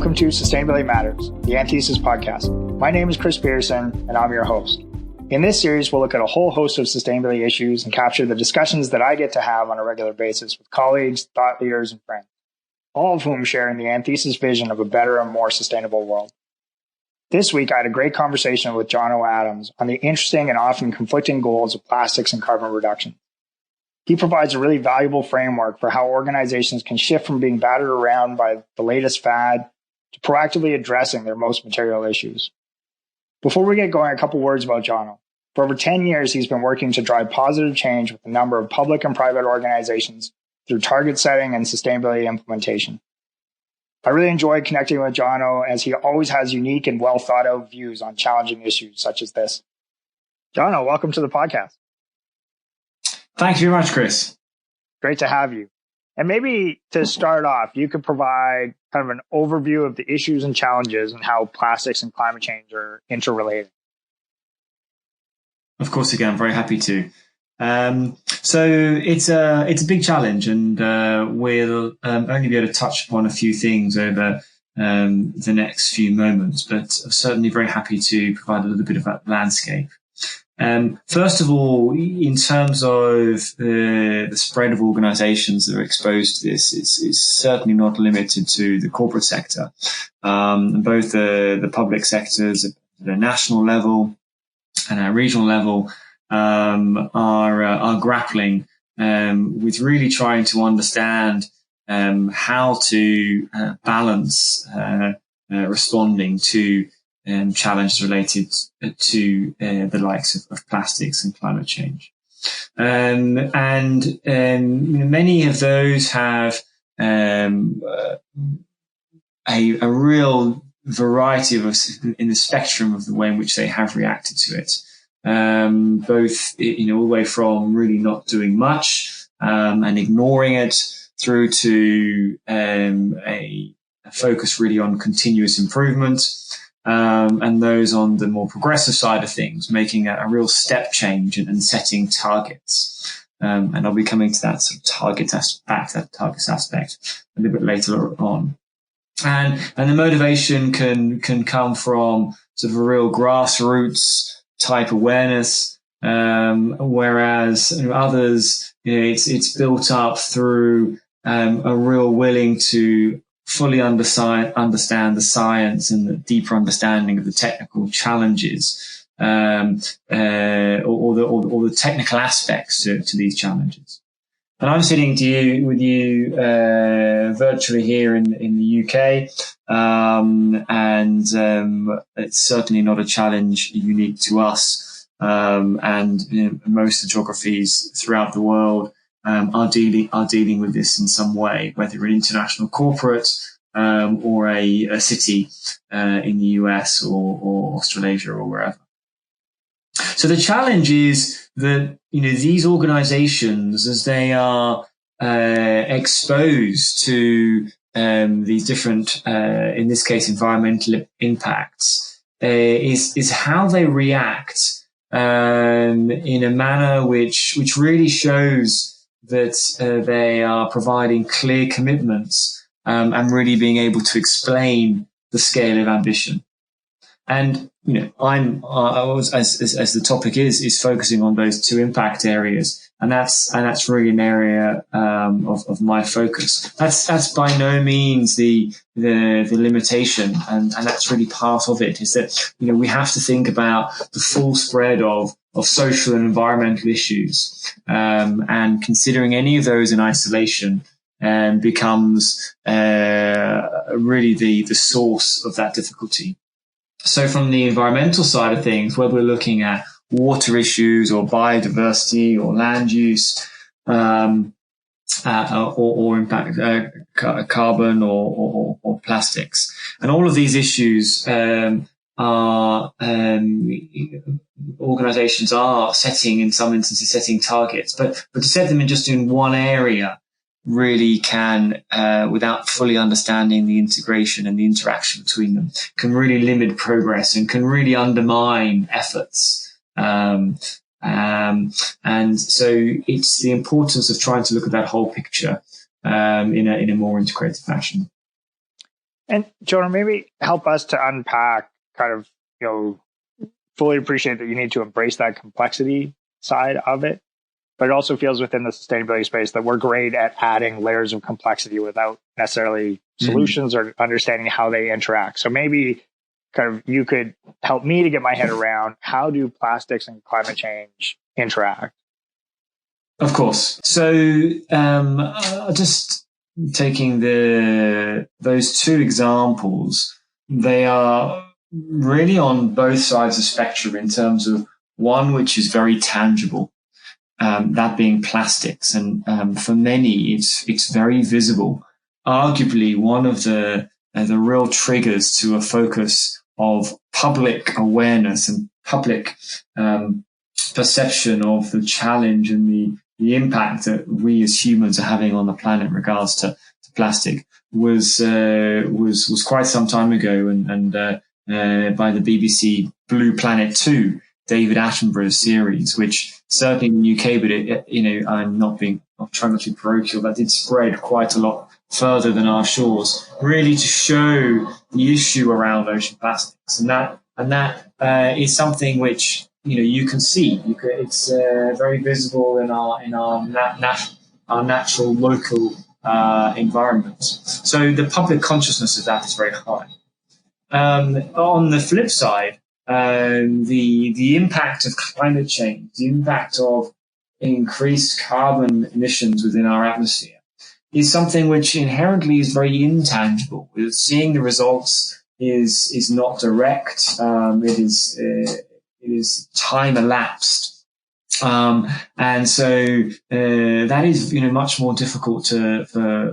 welcome to Sustainability Matters, the Antithesis podcast. My name is Chris Pearson, and I'm your host. In this series, we'll look at a whole host of sustainability issues and capture the discussions that I get to have on a regular basis with colleagues, thought leaders, and friends, all of whom share in the Antithesis vision of a better and more sustainable world. This week, I had a great conversation with Jono Adams on the interesting and often conflicting goals of plastics and carbon reduction. He provides a really valuable framework for how organizations can shift from being battered around by the latest fad to proactively addressing their most material issues. Before we get going, a couple words about Jono. For over 10 years, he's been working to drive positive change with a number of public and private organizations through target setting and sustainability implementation. I really enjoyed connecting with Jono as he always has unique and well thought out views on challenging issues such as this. Jono, welcome to the podcast. Thank you very much, Chris. Great to have you. And maybe to start off, you could provide kind of an overview of the issues and challenges and how plastics and climate change are interrelated. Of course, again, I'm very happy to. So it's a big challenge, and we'll only be able to touch upon a few things over the next few moments, but I'm certainly very happy to provide a little bit of that landscape. First of all, in terms of the spread of organizations that are exposed to this, it's certainly not limited to the corporate sector. Both the public sectors at the national level and at regional level are grappling with really trying to understand how to balance responding to challenges related to the likes of plastics and climate change. Many of those have a real variety of in the spectrum of the way in which they have reacted to it. Both, all the way from really not doing much and ignoring it through to a focus really on continuous improvement. And those on the more progressive side of things, making a real step change and setting targets. And I'll be coming to that sort of targets aspect a little bit later on. And the motivation can come from sort of a real grassroots type awareness, whereas others, it's built up through a real willing to fully understand the science and the deeper understanding of the technical challenges, or the technical aspects to these challenges. And I'm sitting with you virtually here in the UK, and it's certainly not a challenge unique to us. And most of the geographies throughout the world are dealing with this in some way, whether an international corporate or a city in the US or Australasia or wherever. So the challenge is that these organizations, as they are exposed to these different, in this case, environmental impacts, is how they react in a manner which really shows that they are providing clear commitments and really being able to explain the scale of ambition. And I was, as the topic is focusing on those two impact areas, and that's really an area of my focus. That's by no means the limitation, and that's really part of it. Is that we have to think about the full spread of social and environmental issues, and considering any of those in isolation becomes really the source of that difficulty. So from the environmental side of things, whether we're looking at water issues or biodiversity or land use, or impact carbon or plastics, and all of these issues are organizations are setting, in some instances, setting targets, but to set them in one area really can, without fully understanding the integration and the interaction between them, can really limit progress and can really undermine efforts. And so it's the importance of trying to look at that whole picture in a more integrated fashion. And Jono, maybe help us to unpack kind of, fully appreciate that you need to embrace that complexity side of it, but it also feels within the sustainability space that we're great at adding layers of complexity without necessarily solutions or understanding how they interact. So maybe kind of you could help me to get my head around, how do plastics and climate change interact? Of course. So just taking those two examples, they are really on both sides of the spectrum in terms of one which is very tangible, that being plastics. And for many, it's very visible. Arguably, one of the real triggers to a focus of public awareness and public perception of the challenge and the impact that we as humans are having on the planet in regards to plastic was quite some time ago, and by the BBC Blue Planet 2, David Attenborough's series, which certainly in the UK, but I'm trying not to be parochial, that did spread quite a lot further than our shores, really to show the issue around ocean plastics, and that is something which you can see. It's very visible in our natural local environment. So the public consciousness of that is very high. On the flip side, the impact of climate change, the impact of increased carbon emissions within our atmosphere, is something which inherently is very intangible. Seeing the results is not direct. It is time elapsed. And so that is much more difficult for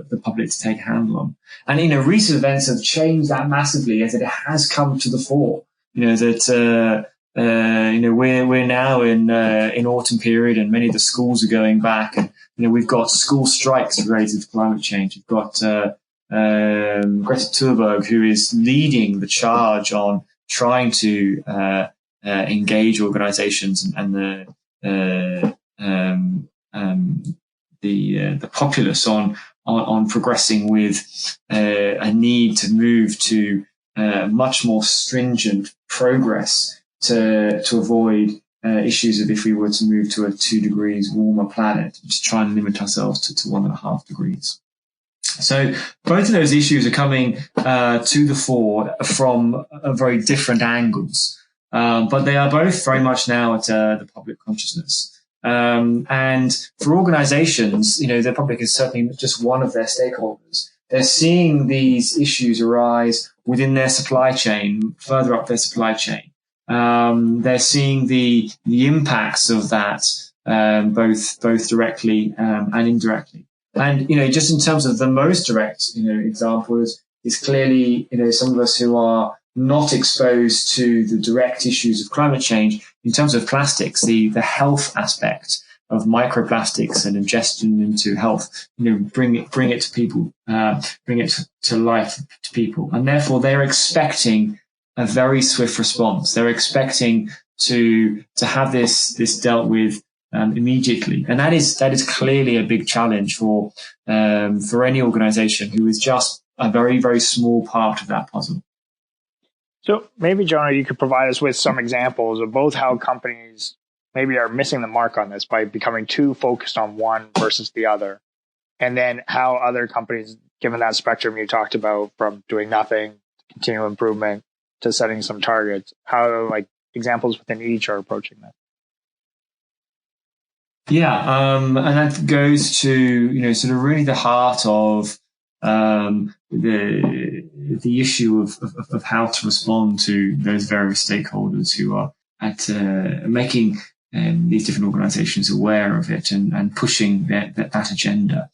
the public to take a handle on. And recent events have changed that massively, as it has come to the fore. That we're now in autumn period, and many of the schools are going back, and we've got school strikes related to climate change. We've got Greta Thunberg, who is leading the charge on trying to engage organisations and the populace on progressing with a need to move to much more stringent progress to avoid issues of if we were to move to a 2 degrees warmer planet, to try and limit ourselves to 1.5 degrees. So both of those issues are coming to the fore from very different angles, but they are both very much now at the public consciousness. And for organizations, the public is certainly just one of their stakeholders. They're seeing these issues arise within their supply chain, further up their supply chain. They're seeing the impacts of that, both directly and indirectly. And just in terms of the most direct example is clearly some of us who are not exposed to the direct issues of climate change. In terms of plastics, the health aspect of microplastics and ingestion into health, bring it to people, bring it to life to people, and therefore they're expecting a very swift response. They're expecting to have this dealt with immediately, and that is clearly a big challenge for any organisation who is just a very, very small part of that puzzle. So maybe, Jono, you could provide us with some examples of both how companies maybe are missing the mark on this by becoming too focused on one versus the other, and then how other companies, given that spectrum you talked about, from doing nothing to continual improvement to setting some targets, how examples within each are approaching that. Yeah, and that goes to sort of really the heart of the issue of how to respond to those various stakeholders who are at making these different organisations aware of it and pushing that agenda.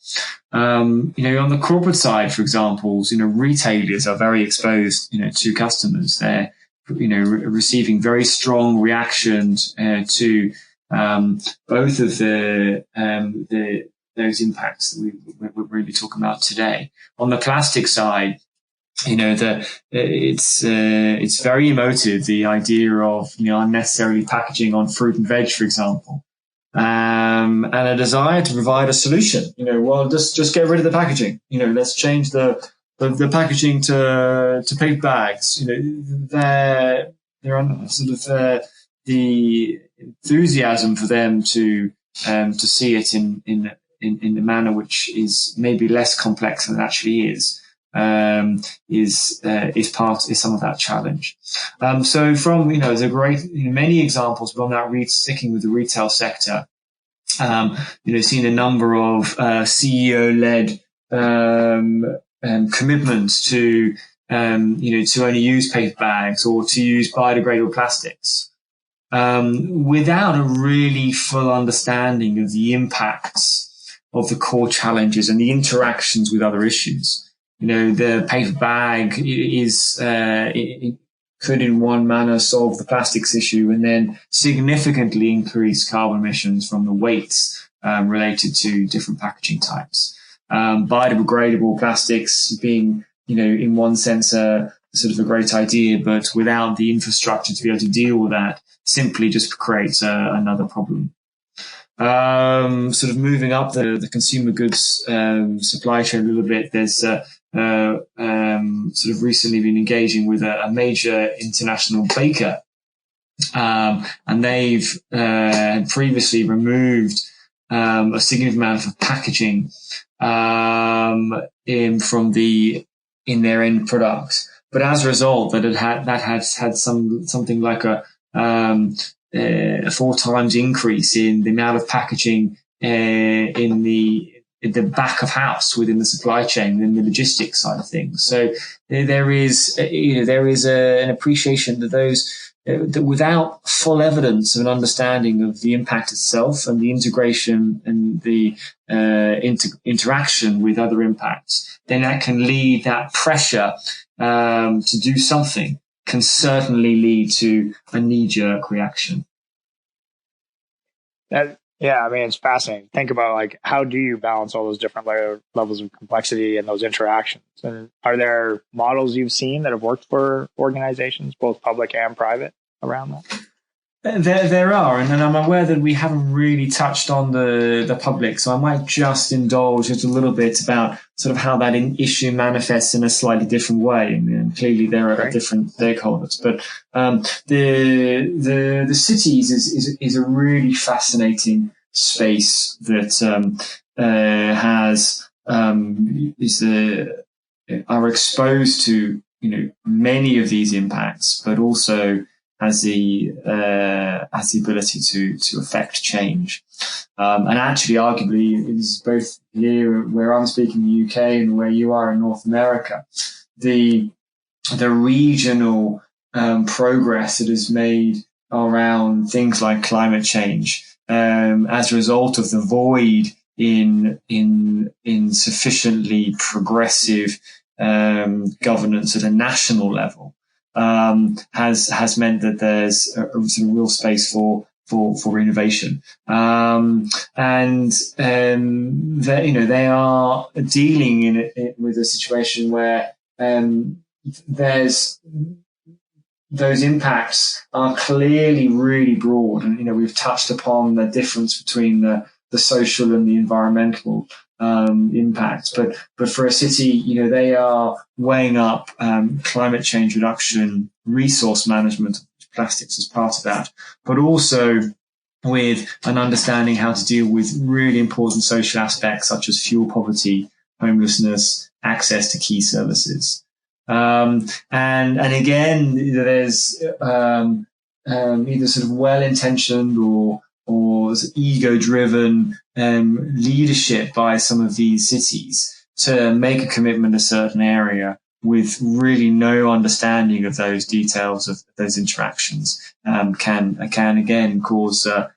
On the corporate side, for example, retailers are very exposed to customers. They're receiving very strong reactions to both of those impacts that we're really talking about today. On the plastic side, it's very emotive, the idea of unnecessarily packaging on fruit and veg, for example, and a desire to provide a solution. Well, just get rid of the packaging. Let's change the the packaging to paper bags, they're sort of the enthusiasm for them to see it in a manner which is maybe less complex than it actually is some of that challenge. So from, there's a great, many examples, but on that sticking with the retail sector, seeing a number of CEO-led commitments to only use paper bags or to use biodegradable plastics, without a really full understanding of the impacts of the core challenges and the interactions with other issues. The paper bag it could in one manner solve the plastics issue and then significantly increase carbon emissions from the weights related to different packaging types. Biodegradable plastics being, in one sense, sort of a great idea, but without the infrastructure to be able to deal with that, simply just creates another problem. Sort of moving up the consumer goods supply chain a little bit, there's sort of recently been engaging with a major international baker, and they've previously removed a significant amount of packaging in their end product. But as a result, that has had something like a 4 times increase in the amount of packaging in the back of house within the supply chain, in the logistics side of things. So there is an appreciation that that without full evidence of an understanding of the impact itself and the integration and the interaction with other impacts, then that can lead, that pressure to do something can certainly lead to a knee-jerk reaction. It's fascinating. Think about how do you balance all those different levels of complexity and those interactions? And are there models you've seen that have worked for organizations, both public and private, around that? There are, and I'm aware that we haven't really touched on the public, so I might just indulge just a little bit about sort of how that issue manifests in a slightly different way. And clearly there are different stakeholders, but the cities is a really fascinating space that are exposed to many of these impacts, but also has the ability to affect change. And actually, arguably, it is both here where I'm speaking in the UK and where you are in North America, the regional progress that is made around things like climate change as a result of the void in sufficiently progressive governance at a national level. Has meant that there's a sort of real space for innovation. They are dealing with a situation where there's those impacts are clearly really broad. And, we've touched upon the difference between the social and the environmental impacts. But for a city, they are weighing up climate change reduction, resource management, plastics as part of that, but also with an understanding how to deal with really important social aspects such as fuel poverty, homelessness, access to key services. And again, there's either sort of well-intentioned or ego-driven leadership by some of these cities to make a commitment to a certain area with really no understanding of those details of those interactions can again cause a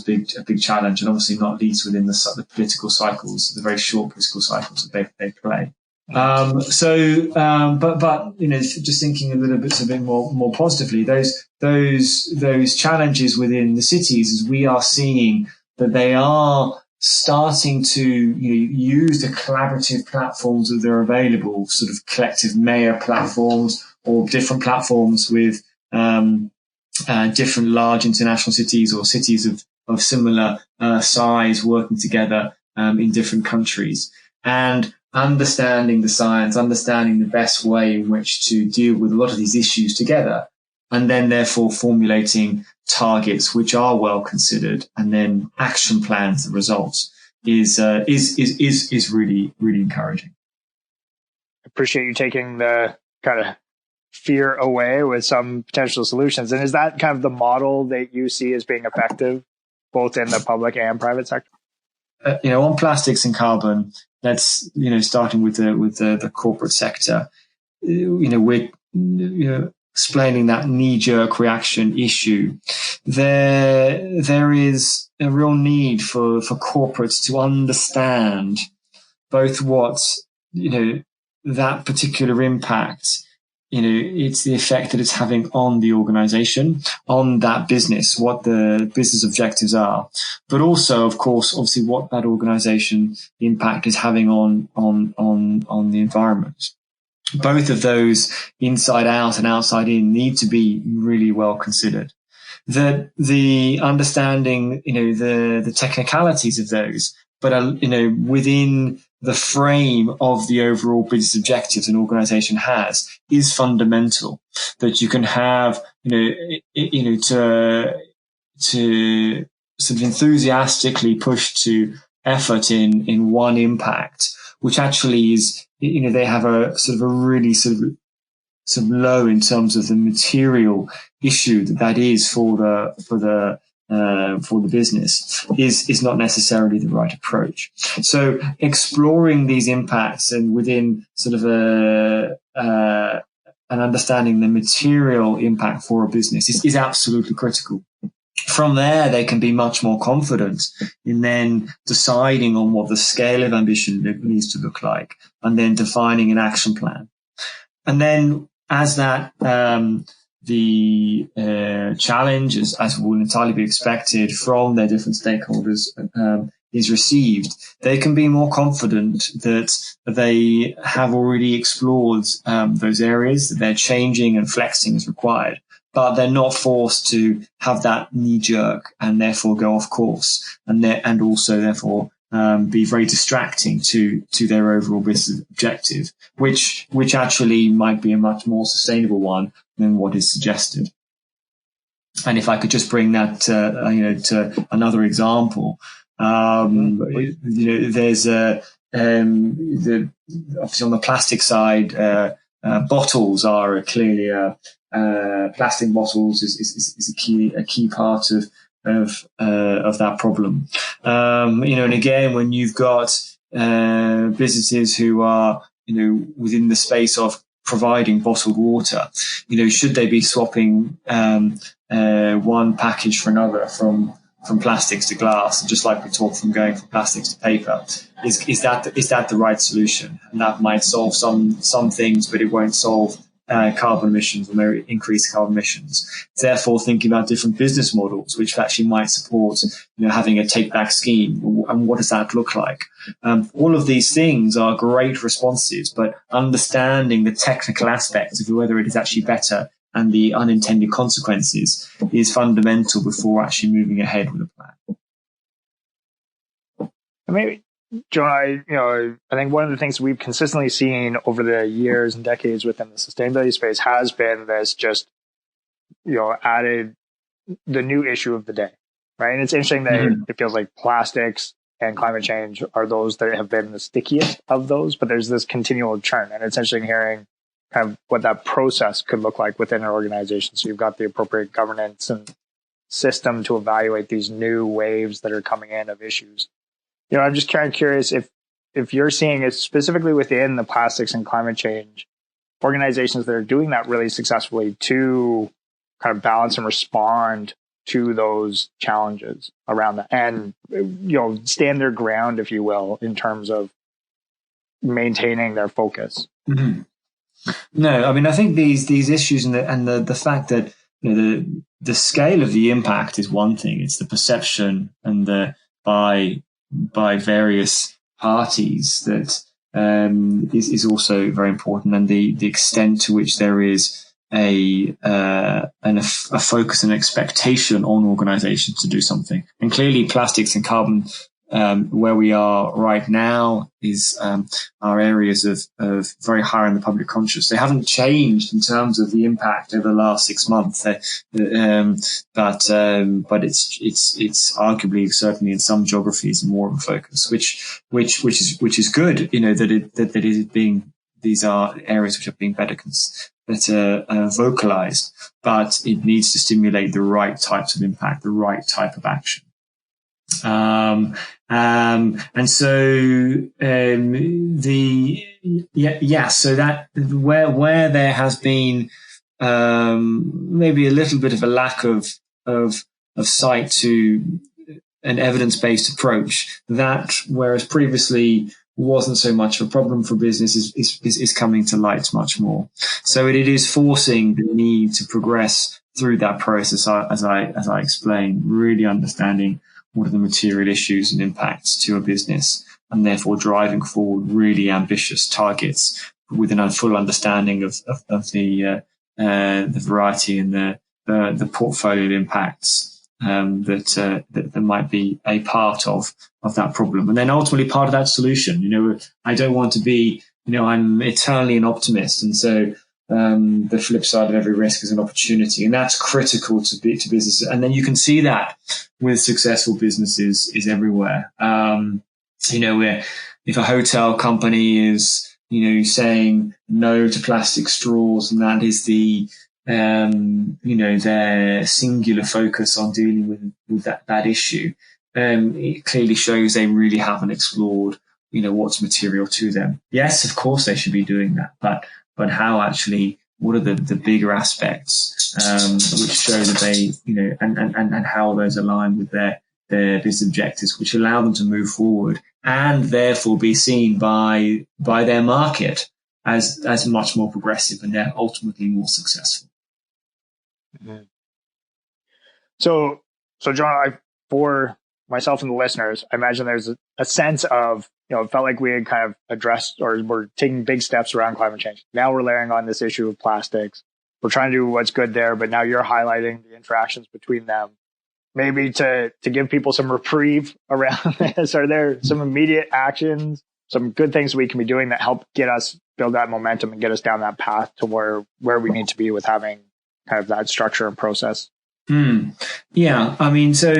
big challenge, and obviously not least within the political cycles, the very short political cycles that they play. But just thinking a little bit more positively, those challenges within the cities, is we are seeing that they are starting to use the collaborative platforms that are available, sort of collective mayor platforms or different platforms with different large international cities or cities of similar size working together in different countries. And understanding the science, understanding the best way in which to deal with a lot of these issues together, and then therefore formulating targets which are well considered, and then action plans that result is really, really encouraging. Appreciate you taking the kind of fear away with some potential solutions. And is that kind of the model that you see as being effective, both in the public and private sector? On plastics and carbon, that's, starting with the corporate sector, we're, explaining that knee-jerk reaction issue. There is a real need for corporates to understand both what, that particular impact, it's the effect that it's having on the organization, on that business, what the business objectives are, but also, of course, obviously what that organization impact is having on the environment. Both of those, inside out and outside in, need to be really well considered. The understanding, the technicalities of those, but, within the frame of the overall business objectives an organization has, is fundamental. That you can have, to sort of enthusiastically push to effort in one impact, which actually is, they have a sort of a really sort of low in terms of the material issue that is for the business is not necessarily the right approach. So exploring these impacts and within sort of an understanding the material impact for a business is absolutely critical. From there, they can be much more confident in then deciding on what the scale of ambition needs to look like, and then defining an action plan. And then as that the challenge, as will entirely be expected from their different stakeholders, is received, they can be more confident that they have already explored those areas, that they're changing and flexing as required, but they're not forced to have that knee jerk and therefore go off course, and also therefore be very distracting to their overall business objective, which actually might be a much more sustainable one than what is suggested. And if I could just bring that to another example, there's obviously on the plastic side, bottles are clearly plastic bottles is a key part of that problem. And again, when you've got businesses who are within the space of providing bottled water, should they be swapping one package for another from plastics to glass, just like we talked from going from plastics to paper? Is that the right solution? And that might solve some things, but it won't solve carbon emissions or maybe increase carbon emissions. Therefore, thinking about different business models which actually might support, having a take-back scheme, and what does that look like? All of these things are great responses, but understanding the technical aspects of whether it is actually better and the unintended consequences is fundamental before actually moving ahead with a plan. Maybe, Jono, I think one of the things we've consistently seen over the years and decades within the sustainability space has been this just, added the new issue of the day, right? And it's interesting that it feels like plastics and climate change are those that have been the stickiest of those, but there's this continual churn. And it's interesting hearing kind of what that process could look like within an organization. So you've got the appropriate governance and system to evaluate these new waves that are coming in of issues. I'm just kind of curious if you're seeing it specifically within the plastics and climate change organizations that are doing that really successfully to kind of balance and respond to those challenges around that and, stand their ground, if you will, in terms of maintaining their focus. Mm-hmm. No, I mean, I think these issues and the fact that, the scale of the impact is one thing. It's the perception and by various parties that is also very important, and the extent to which there is a focus and expectation on organizations to do something. And clearly plastics and carbon where we are right now is our areas of very high in the public conscious. They haven't changed in terms of the impact over the last 6 months, but it's arguably certainly in some geographies more of a focus, which is good. That it is being, these are areas which are being better vocalized, but it needs to stimulate the right types of impact, the right type of action. So that where there has been maybe a little bit of a lack of sight to an evidence-based approach, that whereas previously wasn't so much of a problem for business is coming to light much more. So it is forcing the need to progress through that process, as I explained, really understanding what are the material issues and impacts to a business, and therefore driving forward really ambitious targets with a full understanding of the variety and the portfolio of impacts that might be a part of that problem, and then ultimately part of that solution. I don't want to be, I'm eternally an optimist, and so the flip side of every risk is an opportunity, and that's critical to businesses. And then you can see that with successful businesses is everywhere. Where if a hotel company is, saying no to plastic straws, and that is the their singular focus on dealing with that issue, it clearly shows they really haven't explored, what's material to them. Yes, of course they should be doing that, but how actually, what are the bigger aspects which show that they, and how those align with their business objectives, which allow them to move forward and therefore be seen by their market as much more progressive, and they're ultimately more successful. Mm-hmm. So John, for myself and the listeners, I imagine there's a sense of, it felt like we had kind of addressed, or we're taking big steps around climate change. Now we're layering on this issue of plastics. We're trying to do what's good there, but now you're highlighting the interactions between them. Maybe to give people some reprieve around this, are there some immediate actions, some good things we can be doing that help get us build that momentum and get us down that path to where we need to be with having kind of that structure and process? Yeah, I mean, so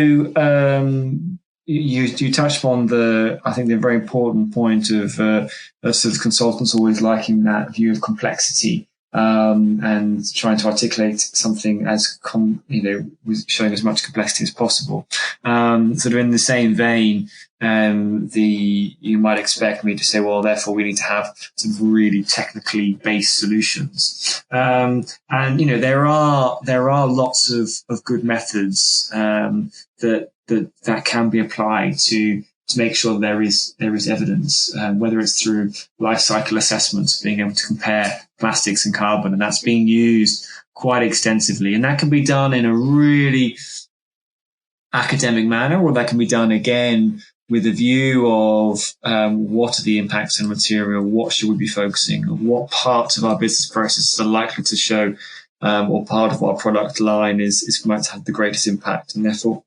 you touched on I think the very important point of sort of consultants always liking that view of complexity, and trying to articulate something as with showing as much complexity as possible. Sort of in the same vein, you might expect me to say, well, therefore we need to have some really technically based solutions. And there are lots of good methods that can be applied to make sure that there is evidence, whether it's through life cycle assessments, being able to compare plastics and carbon, and that's being used quite extensively. And that can be done in a really academic manner, or that can be done again with a view of what are the impacts on material, what should we be focusing on, what parts of our business processes are likely to show, or part of our product line is going to have the greatest impact, and therefore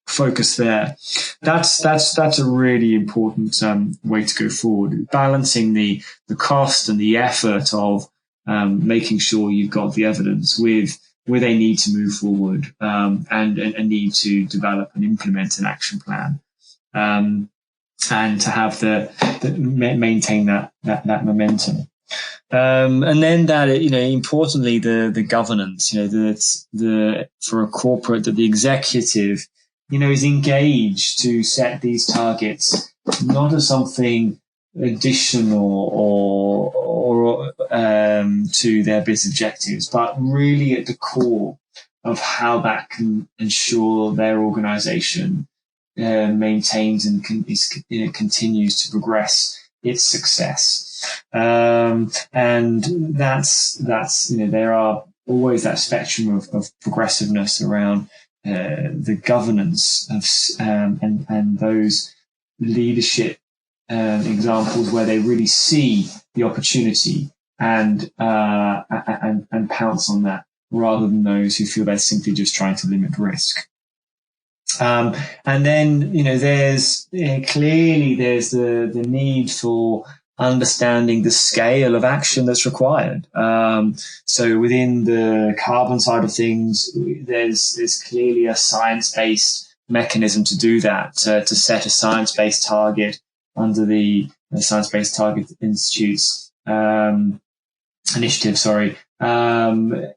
focus there. That's a really important way to go forward. Balancing the cost and the effort of making sure you've got the evidence with a need to move forward, and a need to develop and implement an action plan, and to have maintain that momentum. And then that, importantly, the governance, for a corporate, that the executive, is engaged to set these targets, not as something additional or to their business objectives, but really at the core of how that can ensure their organization maintains and continues to progress its success. And that's there are always that spectrum of progressiveness around the governance of and those leadership examples where they really see the opportunity and pounce on that, rather than those who feel they're simply just trying to limit risk. And then, there's clearly the need for understanding the scale of action that's required. So within the carbon side of things, there's clearly a science-based mechanism to do that, to set a science-based target under the Science-Based Target Institute's initiative. And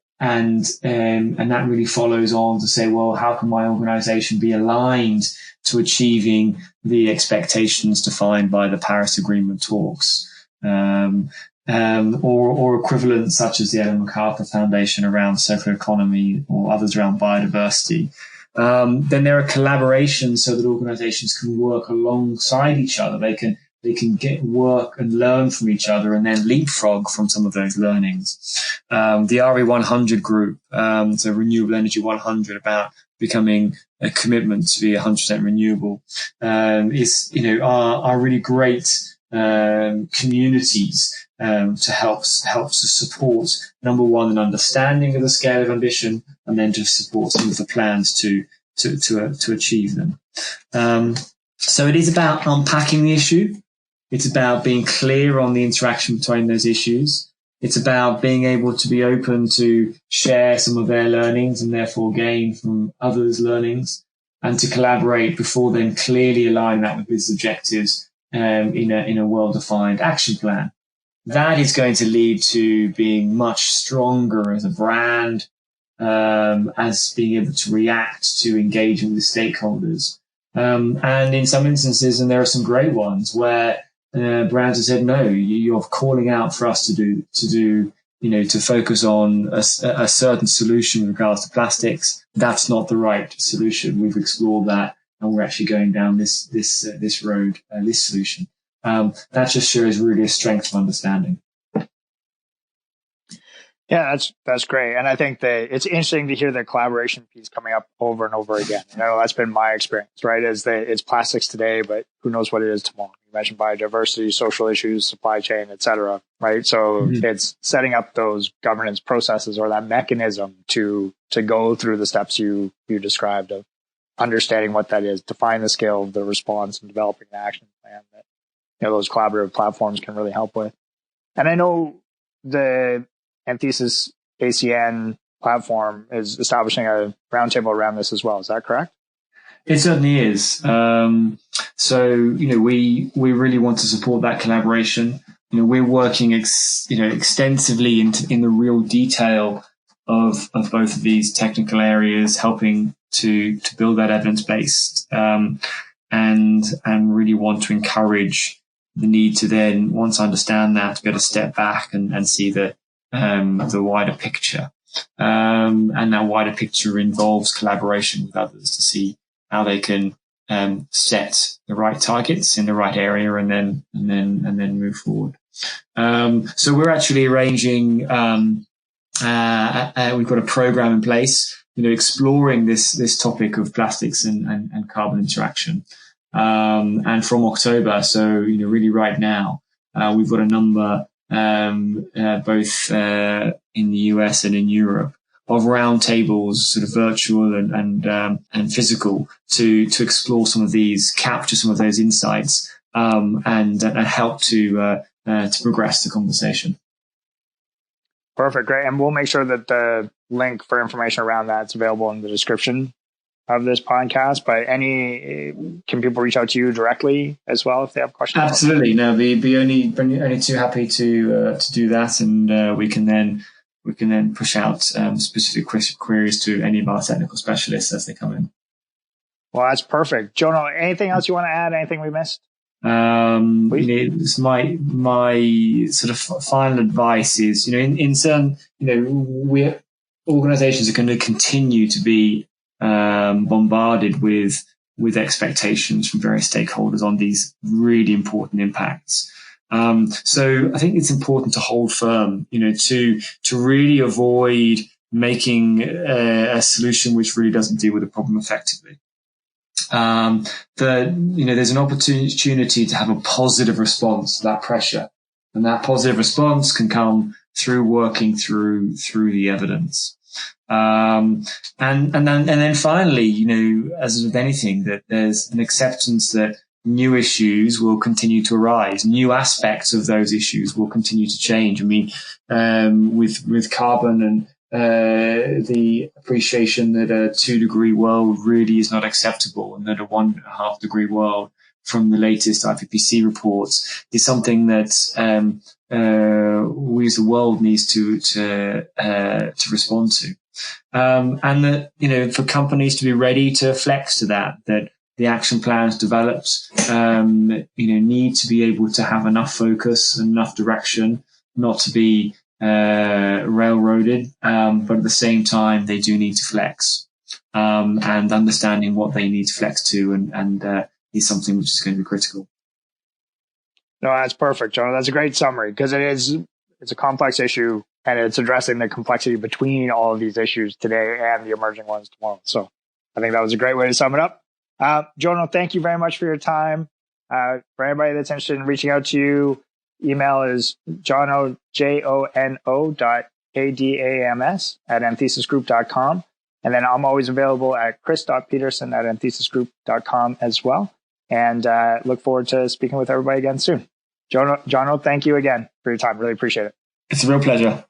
that really follows on to say, well, how can my organization be aligned to achieving the expectations defined by the Paris Agreement talks, or equivalents such as the Ellen MacArthur Foundation around circular economy or others around biodiversity. Then there are collaborations so that organizations can work alongside each other. They can get work and learn from each other and then leapfrog from some of those learnings. The RE100 group, so Renewable Energy 100, about becoming a commitment to be 100% renewable, are really great communities to help to support, number one, an understanding of the scale of ambition, and then to support some of the plans to achieve them. So it is about unpacking the issue. It's about being clear on the interaction between those issues. It's about being able to be open to share some of their learnings and therefore gain from others' learnings, and to collaborate before then clearly align that with business objectives in a well-defined action plan. That is going to lead to being much stronger as a brand, as being able to react to engaging with stakeholders. And in some instances, and there are some great ones, where brands have said, no, you're calling out for us to focus on a certain solution with regards to plastics. That's not the right solution. We've explored that, and we're actually going down this road, this solution. That just shows really a strength of understanding. Yeah, that's great. And I think that it's interesting to hear the collaboration piece coming up over and over again. That's been my experience, right? It's plastics today, but who knows what it is tomorrow. You mentioned biodiversity, social issues, supply chain, et cetera, right? So it's setting up those governance processes or that mechanism to go through the steps you described of understanding what that is, define the scale of the response, and developing an action plan that those collaborative platforms can really help with. And I know the Anthesis ACN platform is establishing a roundtable around this as well. Is that correct? It certainly is. So we really want to support that collaboration. We're working extensively in the real detail of both of these technical areas, helping to build that evidence base, and really want to encourage the need to then, once understand that, to be able to step back and see the wider picture. And that wider picture involves collaboration with others to see how they can set the right targets in the right area and then move forward. So we're actually arranging, we've got a program in place, exploring this topic of plastics and carbon interaction. And from October, so really right now, we've got a number both in the US and in Europe of roundtables, sort of virtual and physical, to explore some of these, capture some of those insights, and help to progress the conversation. Perfect, great, and we'll make sure that the link for information around that's available in the description of this podcast. But can people reach out to you directly as well if they have questions? Absolutely. No, be only too happy to do that, and we can then push out specific queries to any of our technical specialists as they come in. Well, that's perfect. Jono, anything else you want to add? Anything we missed? It's my sort of final advice is, in certain, organizations are going to continue to be bombarded with expectations from various stakeholders on these really important impacts. So I think it's important to hold firm, to really avoid making a solution which really doesn't deal with the problem effectively. There's an opportunity to have a positive response to that pressure, and that positive response can come through working through the evidence. And then finally, as with anything, that there's an acceptance that new issues will continue to arise. New aspects of those issues will continue to change. I mean, with carbon and the appreciation that a 2-degree world really is not acceptable, and that a 1.5-degree world from the latest IPCC reports is something that we as a world needs to respond to. And that, for companies to be ready to flex to that the action plans developed, need to be able to have enough focus and enough direction, not to be railroaded, but at the same time, they do need to flex, and understanding what they need to flex to and is something which is going to be critical. No, that's perfect, Jono. That's a great summary, because it's a complex issue, and it's addressing the complexity between all of these issues today and the emerging ones tomorrow. So I think that was a great way to sum it up. Jono, thank you very much for your time. For anybody that's interested in reaching out to you, email is jono, jono.adams@anthesisgroup.com. And then I'm always available at chris.peterson@anthesisgroup.com as well. And look forward to speaking with everybody again soon. Jono, thank you again for your time. Really appreciate it. It's a real pleasure.